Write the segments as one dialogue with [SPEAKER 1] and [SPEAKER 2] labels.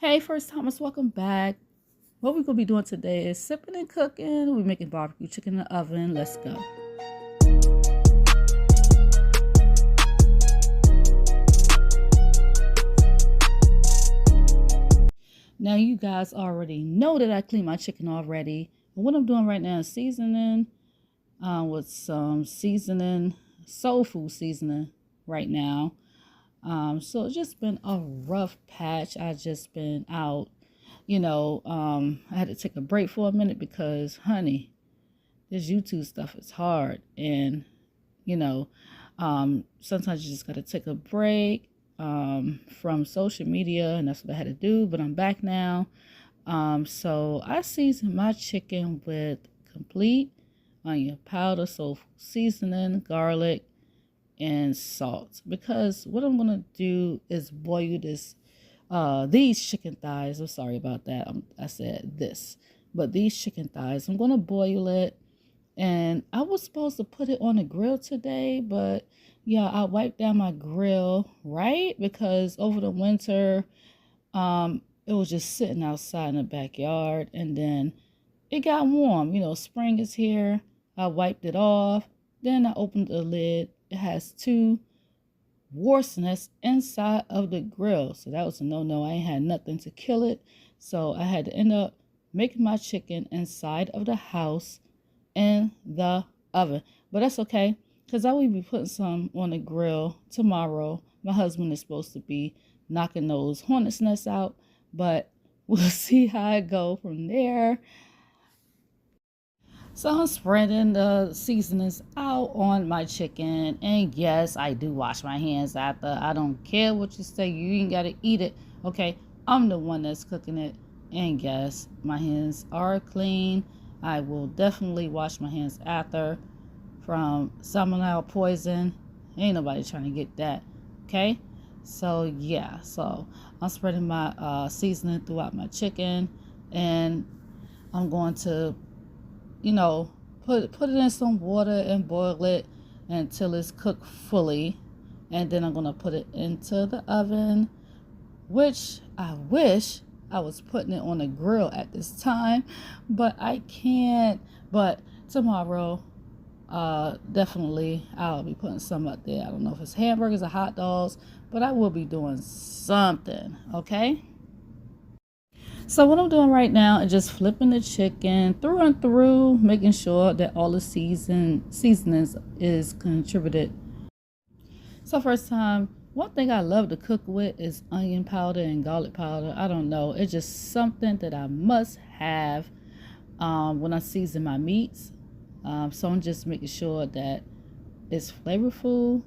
[SPEAKER 1] Hey, first timers, welcome back. What we're gonna be doing today is sipping and cooking. We're making barbecue chicken in the oven. Let's go. Now you guys already know that I cleaned my chicken already. And what I'm doing right now is seasoning with some seasoning, soul food seasoning right now. So it's just been a rough patch. I just been out, I had to take a break for a minute because, honey, this YouTube stuff is hard. And, you know, sometimes you just got to take a break from social media, and that's what I had to do. But I'm back now. So I seasoned my chicken with complete onion powder, soul food seasoning, garlic, and salt, because what I'm gonna do is boil these chicken thighs. I'm sorry about that. I said this, but these chicken thighs, I'm gonna boil it. And I was supposed to put it on the grill today, but yeah, I wiped down my grill, right? Because over the winter, it was just sitting outside in the backyard, and then it got warm. Spring is here. I wiped it off. Then I opened the lid. It has two wasp nests inside of the grill. So that was a no-no. I ain't had nothing to kill it. So I had to end up making my chicken inside of the house in the oven. But that's okay, because I will be putting some on the grill tomorrow. My husband is supposed to be knocking those hornet's nests out, but we'll see how it go from there. So I'm spreading the seasonings out on my chicken. And yes, I do wash my hands after. I don't care what you say. You ain't got to eat it. Okay, I'm the one that's cooking it. And yes, my hands are clean. I will definitely wash my hands after from salmonella poison. Ain't nobody trying to get that. Okay? So yeah, so I'm spreading my seasoning throughout my chicken. And I'm going to put it in some water and boil it until it's cooked fully. And then I'm going to put it into the oven, which I wish I was putting it on the grill at this time, but I can't. But tomorrow, definitely I'll be putting some up there. I don't know if it's hamburgers or hot dogs, but I will be doing something, okay? So what I'm doing right now is just flipping the chicken through and through, making sure that all the seasonings is contributed. So first time, one thing I love to cook with is onion powder and garlic powder. I don't know, it's just something that I must have when I season my meats. So I'm just making sure that it's flavorful.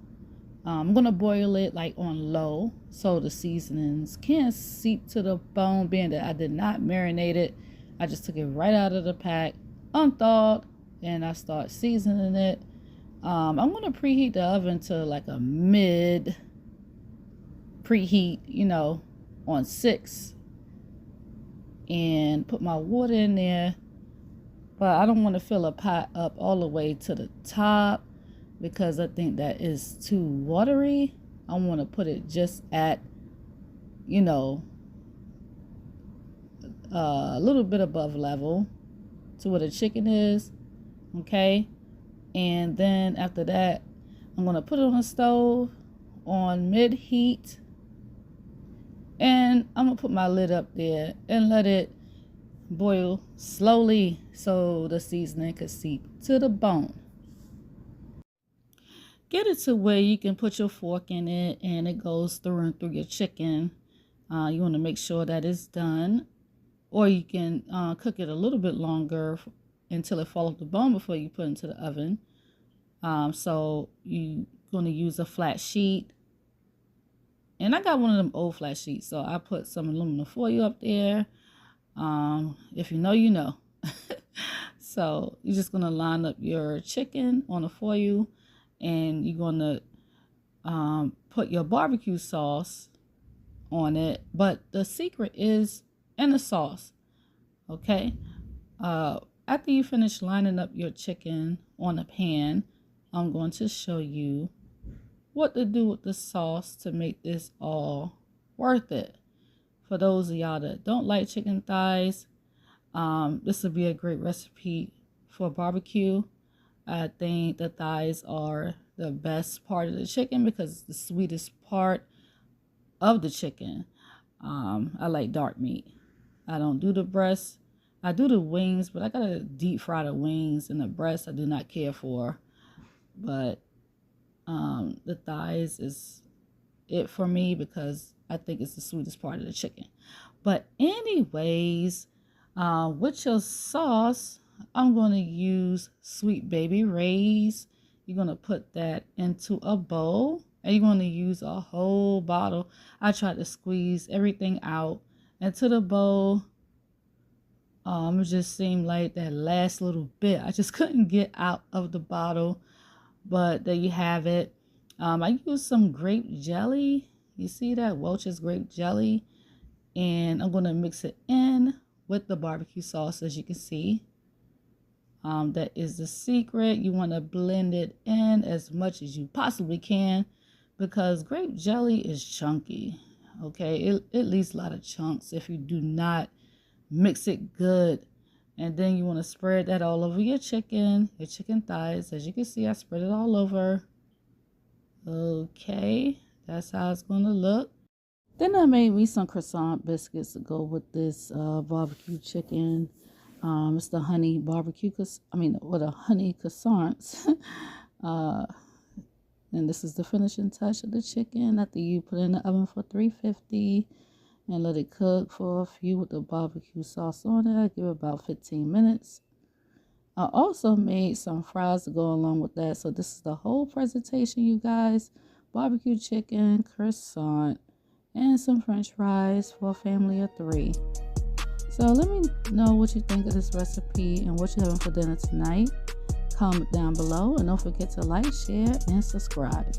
[SPEAKER 1] I'm going to boil it like on low so the seasonings can seep to the bone, being that I did not marinate it. I just took it right out of the pack, unthawed, and I start seasoning it. I'm going to preheat the oven to like a mid preheat, on 6, and put my water in there. But I don't want to fill a pot up all the way to the top, because I think that is too watery. I want to put it just at, a little bit above level to where the chicken is, okay? And then after that, I'm going to put it on the stove on mid-heat, and I'm going to put my lid up there and let it boil slowly so the seasoning can seep to the bone. Get it to where you can put your fork in it and it goes through and through your chicken. You want to make sure that it's done, or you can cook it a little bit longer until it falls off the bone before you put it into the oven. So you're going to use a flat sheet, and I got one of them old flat sheets, so I put some aluminum foil up there. If you know, you know. So you're just going to line up your chicken on the foil, and you're going to put your barbecue sauce on it. But the secret is in the sauce, okay? After you finish lining up your chicken on a pan, I'm going to show you what to do with the sauce to make this all worth it. for those of y'all that don't like chicken thighs, this would be a great recipe for barbecue. I think the thighs are the best part of the chicken because it's the sweetest part of the chicken. I like dark meat. I don't do the breast. I do the wings, but I gotta deep fry the wings, and the breast I do not care for. But the thighs is it for me because I think it's the sweetest part of the chicken. But anyways, with your sauce, I'm going to use Sweet Baby Ray's. You're going to put that into a bowl, and you're going to use a whole bottle. I tried to squeeze everything out into the bowl. It just seemed like that last little bit I just couldn't get out of the bottle. But there you have it. I used some grape jelly. You see that? Welch's grape jelly. And I'm going to mix it in with the barbecue sauce, as you can see. That is the secret. You want to blend it in as much as you possibly can because grape jelly is chunky. Okay, it leaves a lot of chunks if you do not mix it good. And then you want to spread that all over your chicken thighs. As you can see, I spread it all over. Okay, that's how it's going to look. Then I made me some croissant biscuits to go with this barbecue chicken. It's the honey barbecue, or the honey croissants. And this is the finishing touch of the chicken after you put it in the oven for 350 and let it cook for a few with the barbecue sauce on it. I give it about 15 minutes. I also made some fries to go along with that. So this is the whole presentation, you guys. Barbecue chicken, croissant, and some french fries for a family of 3. So let me know what you think of this recipe and what you're having for dinner tonight. Comment down below and don't forget to like, share, and subscribe.